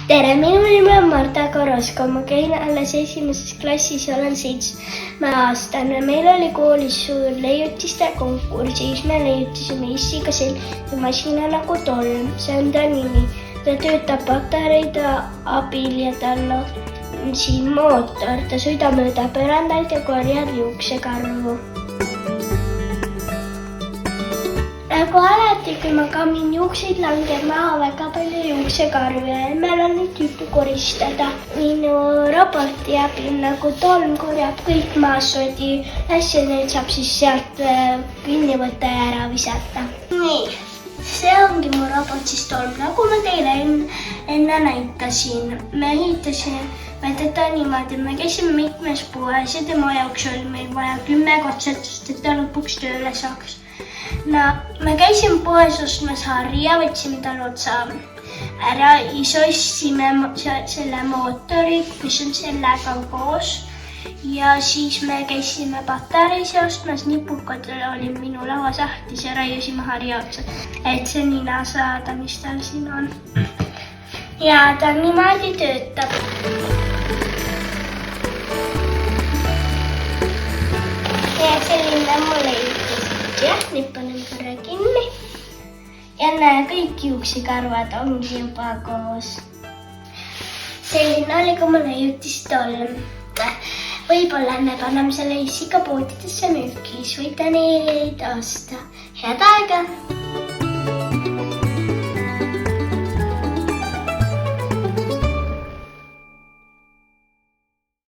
Tere, minu nimi on Marta Korosko, ma käin alles esimeses klassis ja olen 7-aastane. Meil oli koolis suur leiutiste konkurss, siis me leiutisime issiga sellise masina nagu tolm, see on ta nimi. Ta töötab patareide abil ja tal on siin mootor, ta sõidab mööda põrandaid ja korjab juuksekarvu. Nagu alati, kui ma kammin juukseid, langeb maha väga palju juuksekarve ja meil on nüüd tüüpi koristada. Minu roboti abil nagu tolm korjab kõik maasodi asja, neid saab siis sealt kinni võtta ja ära visata. Nii, see ongi mu robot siis tolm, nagu ma teile enne näitasin. Me ehitasime teda niimoodi, me käisime mitmes poes ja tema jaoks oli meil vaja 10 katset, sest et ta lõpuks tööle saaks. No, me käisime poes ostmas harja, võtsime tal otsa ära ja ostsime selle mootori, mis on sellega koos. Ja siis me käisime patareisi ostmas, nipukad oli minu lauasahtis ja raiusime harja otsa, et see nina saada, mis tal siin on. Ja ta niimoodi töötab. Ja selline mulle juhtis. Jah, nüüd panen korra kinni. Ja näe, kõik juuksekarvad ongi juba koos. Selline oli, kui mul leiutis tolm. Võib-olla me paneme selle issiga poodidesse müüki, siis võite neid osta. Head aega!